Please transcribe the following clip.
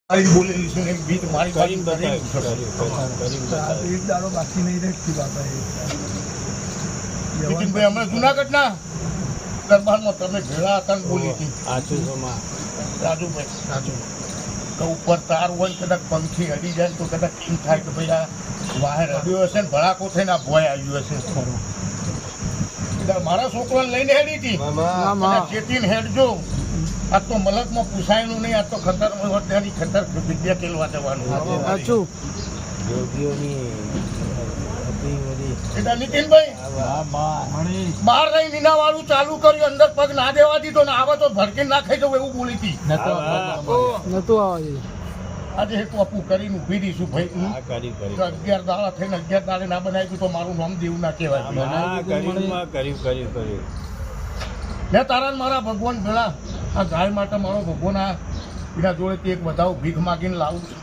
મારી બોલેલી છે ને બીજ મારી કરીને બાજુ એક દાડો બાકી નહીં રહેતી બાપા નીતિનભાઈ અમે જુનાગઢના દરબારમાં તમે ભેળા હતા ને બોલી હતી રાજુભાઈ તો ઉપર તાર હોય ને કદાચ પંખી અડી જાય તો કદાચ એમ થાય કે ભાઈ આ વાહર અડ્યો હશે ને ભડાકો થઈને આ ભોય આવ્યું હશે મારા છોકરાને લઈને હેડી હતી ચેતીને હેડજો આ તો મલકમાં પૂછાયેલું નહીં, આ તો ખતર વિદ્યા કેલવા જવાનું. એટલે નીતિનભાઈ બહાર રહી નીના વાળું ચાલુ કર્યું, અંદર પગ ના દેવા દીધો ને આવે તો ભડકીને ના ખાઈ જવું એવું બોલી હતી. આજે હેતુ આપું કરીને ઉભી દઈશું ભાઈ 11 દાડા થઈને 11 દાડે ના બનાવ્યું તો મારું નામ દેવું ના કહેવાય. મેં તારા મારા ભગવાન ભેળા આ ગાય માટે મારો ભગવાન આ એના જોડેથી એક વધાવ ભીખ માગીને લાવું છું.